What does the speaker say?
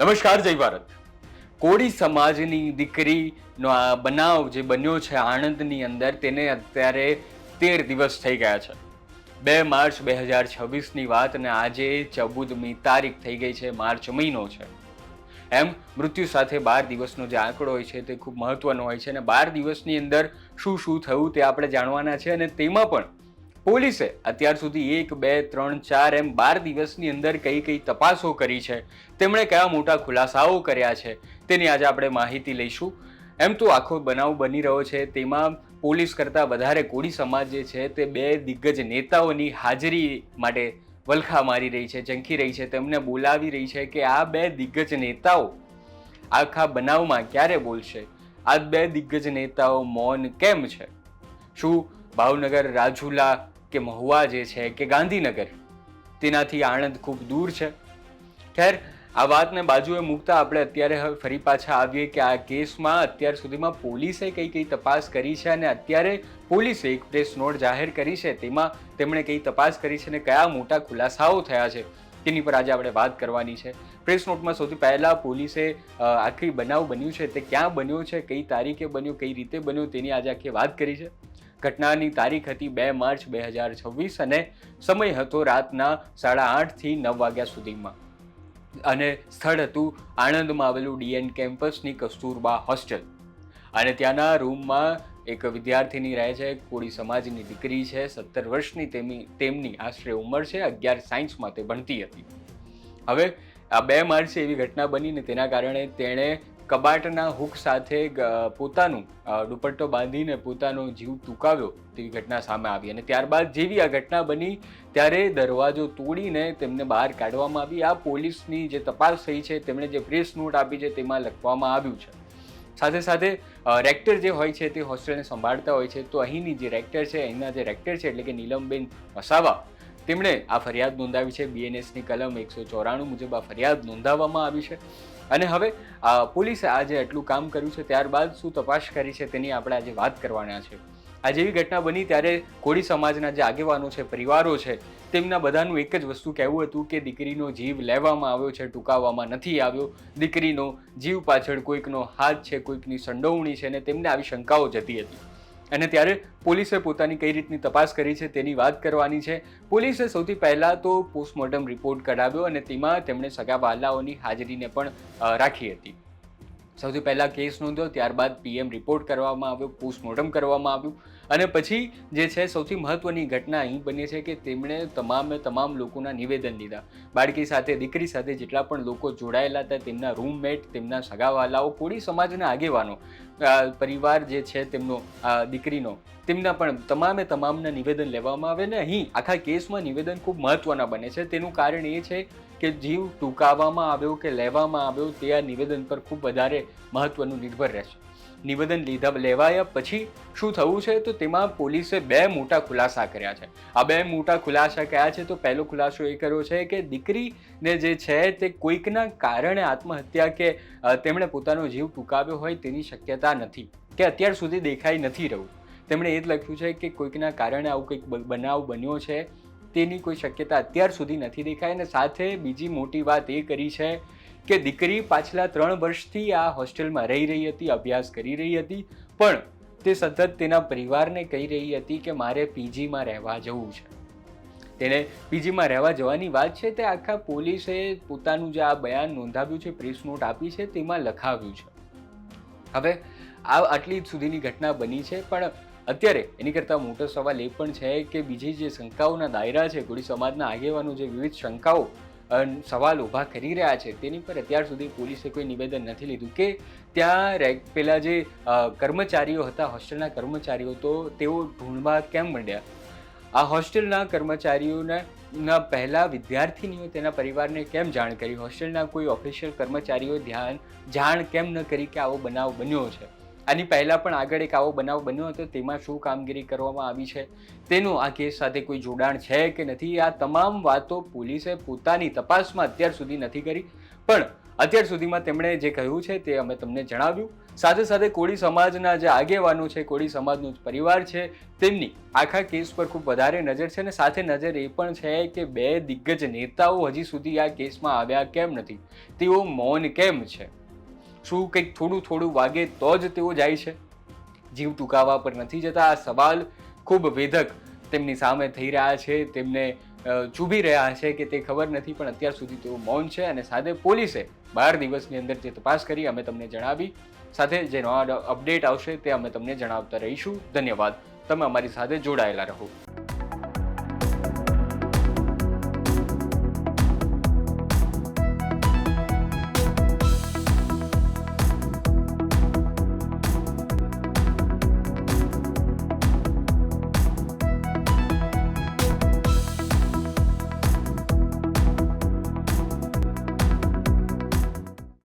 નમસ્કાર, જય ભારત. કોળી સમાજની દીકરીનો આ બનાવ જે બન્યો છે આણંદની અંદર, તેને અત્યારે 13 દિવસ થઈ ગયા છે. 2 માર્ચ 2026ની વાત અને આજે 14મી તારીખ થઈ ગઈ છે. માર્ચ મહિનો છે. એમ મૃત્યુ સાથે 12 દિવસનો જે આંકડો હોય છે તે ખૂબ મહત્વનો હોય છે અને 12 દિવસની અંદર શું શું થયું તે આપણે જાણવાના છે. અને તેમાં પણ પોલીસે અત્યાર સુધી 1, 2, 3, 4 એમ 12 દિવસની અંદર કઈ કઈ તપાસો કરી છે, તેમણે કયા મોટા ખુલાસાઓ કર્યા છે, તેની આજે આપણે માહિતી લઈશું. એમ તો આખો બનાવ બની રહ્યો છે તેમાં પોલીસ કરતાં વધારે કોળી સમાજ જે છે તે 2 દિગ્ગજ નેતાઓની હાજરી માટે વલખા મારી રહી છે, ઝંખી રહી છે, તેમને બોલાવી રહી છે કે આ 2 દિગ્ગજ નેતાઓ આખા બનાવમાં ક્યારે બોલશે. આ 2 દિગ્ગજ નેતાઓ મૌન કેમ છે? શું ભાવનગર, રાજુલા કે મહુવા જે છે કે ગાંધીનગર તેનાથી આણંદ ખૂબ દૂર છે? ખેર, આ વાતને બાજુએ મૂકતા આપણે અત્યારે હવે ફરી પાછા આવીએ કે આ કેસમાં અત્યાર સુધીમાં પોલીસે કઈ કઈ તપાસ કરી છે અને અત્યારે પોલીસે એક પ્રેસ નોટ જાહેર કરી છે, તેમાં તેમણે કઈ તપાસ કરી છે અને કયા મોટા ખુલાસાઓ થયા છે તેની પર આજે આપણે વાત કરવાની છે. પ્રેસ નોટમાં સૌથી પહેલા પોલીસે આખી બનાવ બન્યું છે તે ક્યાં બન્યો છે, કઈ તારીખે બન્યો, કઈ રીતે બન્યો તેની આજે આખી વાત કરી છે. ઘટનાની તારીખ હતી 2 માર્ચ 2026 અને સમય હતો રાતના 8:30 થી 9 વાગ્યા સુધીમાં અને સ્થળ હતું આણંદમાં આવેલું ડીએન કેમ્પસની કસ્તુરબા હોસ્ટેલ. અને ત્યાંના રૂમમાં એક વિદ્યાર્થીની રહે છે, કોળી સમાજની દીકરી છે, 17 વર્ષની તેમની આશરે ઉંમર છે, 11 સાયન્સમાં તે ભણતી હતી. હવે આ 2 માર્ચે એવી ઘટના બની ને તેના કારણે તેણે કબાટના હુક સાથે પોતાનું દુપટ્ટો બાંધીને પોતાનો જીવ ટૂંકાવ્યો તેવી ઘટના સામે આવી. અને ત્યારબાદ જેવી આ ઘટના બની ત્યારે દરવાજો તોડીને તેમને બહાર કાઢવામાં આવી. આ પોલીસની જે તપાસ થઈ છે, તેમણે જે પ્રેસ નોટ આપી છે તેમાં લખવામાં આવ્યું છે. સાથે સાથે રેક્ટર જે હોય છે તે હોસ્ટેલને સંભાળતા હોય છે, તો અહીંની જે રેક્ટર છે, અહીંના જે રેક્ટર છે એટલે કે નીલમબેન વસાવા, તેમણે આ ફરિયાદ નોંધાવી છે. બીએનએસની કલમ 194 મુજબ આ ફરિયાદ નોંધાવવામાં આવી છે. અને હવે પોલીસે આજે આટલું કામ કર્યું છે, ત્યારબાદ શું તપાસ કરી છે તેની આપણે આજે વાત કરવાના છે. આ જેવી ઘટના બની ત્યારે કોળી સમાજના જે આગેવાનો છે, પરિવારો છે, તેમના બધાનું એક જ વસ્તુ કહેવું હતું કે દીકરીનો જીવ લેવામાં આવ્યો છે, ટૂંકાવવામાં નથી આવ્યો. દીકરીનો જીવ પાછળ કોઈકનો હાથ છે, કોઈકની સંડોવણી છે અને તેમને આવી શંકાઓ જતી હતી. અને ત્યારે પોલીસે પોતાની કઈ રીતની તપાસ કરી છે તેની વાત કરવાની છે. પોલીસે સૌથી પહેલાં તો પોસ્ટમોર્ટમ રિપોર્ટ કઢાવ્યો અને તેમાં તેમણે સગા વહાલાઓની હાજરીને પણ રાખી હતી. સૌથી પહેલાં કેસ નોંધ્યો, ત્યારબાદ પીએમ રિપોર્ટ કરવામાં આવ્યો, પોસ્ટમોર્ટમ કરવામાં આવ્યું અને પછી જે છે સૌથી મહત્વની ઘટના અહીં બની છે કે તેમણે તમામ લોકોના નિવેદન લીધા. બાળકી સાથે, દીકરી સાથે જેટલા પણ લોકો જોડાયેલા હતા, તેમના રૂમમેટ, તેમના સગાવાલાઓ, કોળી સમાજના આગેવાનો, પરિવાર જે છે તેમનો દીકરીનો, તેમના પણ તમામના નિવેદન લેવામાં આવે. ને અહીં આખા કેસમાં નિવેદન ખૂબ મહત્વના બને છે. તેનું કારણ એ છે કે જીવ ટૂંકાવવામાં આવ્યો કે લેવામાં આવ્યો તે આ નિવેદન પર ખૂબ વધારે મહત્વનું નિર્ભર રહેશે. નિવેદન લેવાયા પછી શું થયું છે તો તેમાં પોલીસે 2 મોટા ખુલાસા કર્યા છે. આ 2 મોટા ખુલાસા કયા છે? તો પહેલો ખુલાસો એ કર્યો છે કે દીકરીને જે છે તે કોઈકના કારણે આત્મહત્યા કે તેમણે પોતાનો જીવ ટૂંકાવ્યો હોય તેની શક્યતા નથી, કે અત્યાર સુધી દેખાઈ નથી રહ્યું. તેમણે એ જ લખ્યું છે કે કોઈકના કારણે આવું કંઈક બનાવ બન્યો છે તેની કોઈ શક્યતા અત્યાર સુધી નથી દેખાઈ. અને સાથે બીજી મોટી વાત એ કરી છે કે દીકરી પાછલા 3 વર્ષથી આ હોસ્ટેલમાં રહી હતી, અભ્યાસ કરી રહી હતી, પણ તે સતત તેના પરિવારને કહી રહી હતી કે મારે પીજીમાં રહેવા જવું છે. તેને પીજીમાં રહેવા જવાની વાત છે તે આખા પોલીસે પોતાનું જે આ બયાન નોંધાવ્યું છે, પ્રેસ નોટ આપી છે, તેમાં લખાવ્યું છે. હવે આટલી સુધીની ઘટના બની છે, પણ અત્યારે એની કરતાં મોટો સવાલ એ પણ છે કે બીજી જે શંકાઓના દાયરા છે, કોળી સમાજના આગેવાનો જે વિવિધ શંકાઓ સવાલ ઊભા કરી રહ્યા છે તેની પર અત્યાર સુધી પોલીસે કોઈ નિવેદન નથી લીધું. કે ત્યાં પેલા જે કર્મચારીઓ હતા, હોસ્ટેલના કર્મચારીઓ, તો તેઓ ઢૂંઢવા કેમ માંડ્યા? આ હોસ્ટેલના કર્મચારીઓના પહેલા વિદ્યાર્થીનીઓ તેના પરિવારને કેમ જાણ કરી? હોસ્ટેલના કોઈ ઓફિશિયલ કર્મચારીઓ જાણ કેમ ન કરી કે આવો બનાવ બન્યો છે? આની પહેલાં પણ આગળ એક આવો બનાવ બન્યો હતો, તેમાં શું કામગીરી કરવામાં આવી છે, તેનું આ કેસ સાથે કોઈ જોડાણ છે કે નથી? આ તમામ વાતો પોલીસે પોતાની તપાસમાં અત્યાર સુધી નથી કરી. પણ અત્યાર સુધીમાં તેમણે જે કહ્યું છે તે અમે તમને જણાવ્યું. સાથે સાથે કોળી સમાજના જે આગેવાનો છે, કોળી સમાજનો પરિવાર છે, તેમની આખા કેસ પર ખૂબ વધારે નજર છે અને સાથે નજર એ પણ છે કે બે દિગ્ગજ નેતાઓ હજી સુધી આ કેસમાં આવ્યા કેમ નથી, તેઓ મૌન કેમ છે, શું કંઈક થોડું થોડું વાગે તો જ તેઓ જાય છે, જીવ ટૂંકાવા પર નથી જતા? આ સવાલ ખૂબ વેધક તેમની સામે થઈ રહ્યા છે, તેમને ચૂભી રહ્યા છે કે તે ખબર નથી, પણ અત્યાર સુધી તેઓ મૌન છે. અને સાથે પોલીસે 12 દિવસની અંદર જે તપાસ કરી અમે તમને જણાવી, સાથે જે નવા અપડેટ આવશે તે અમે તમને જણાવતા રહીશું. ધન્યવાદ, તમે અમારી સાથે જોડાયેલા રહો.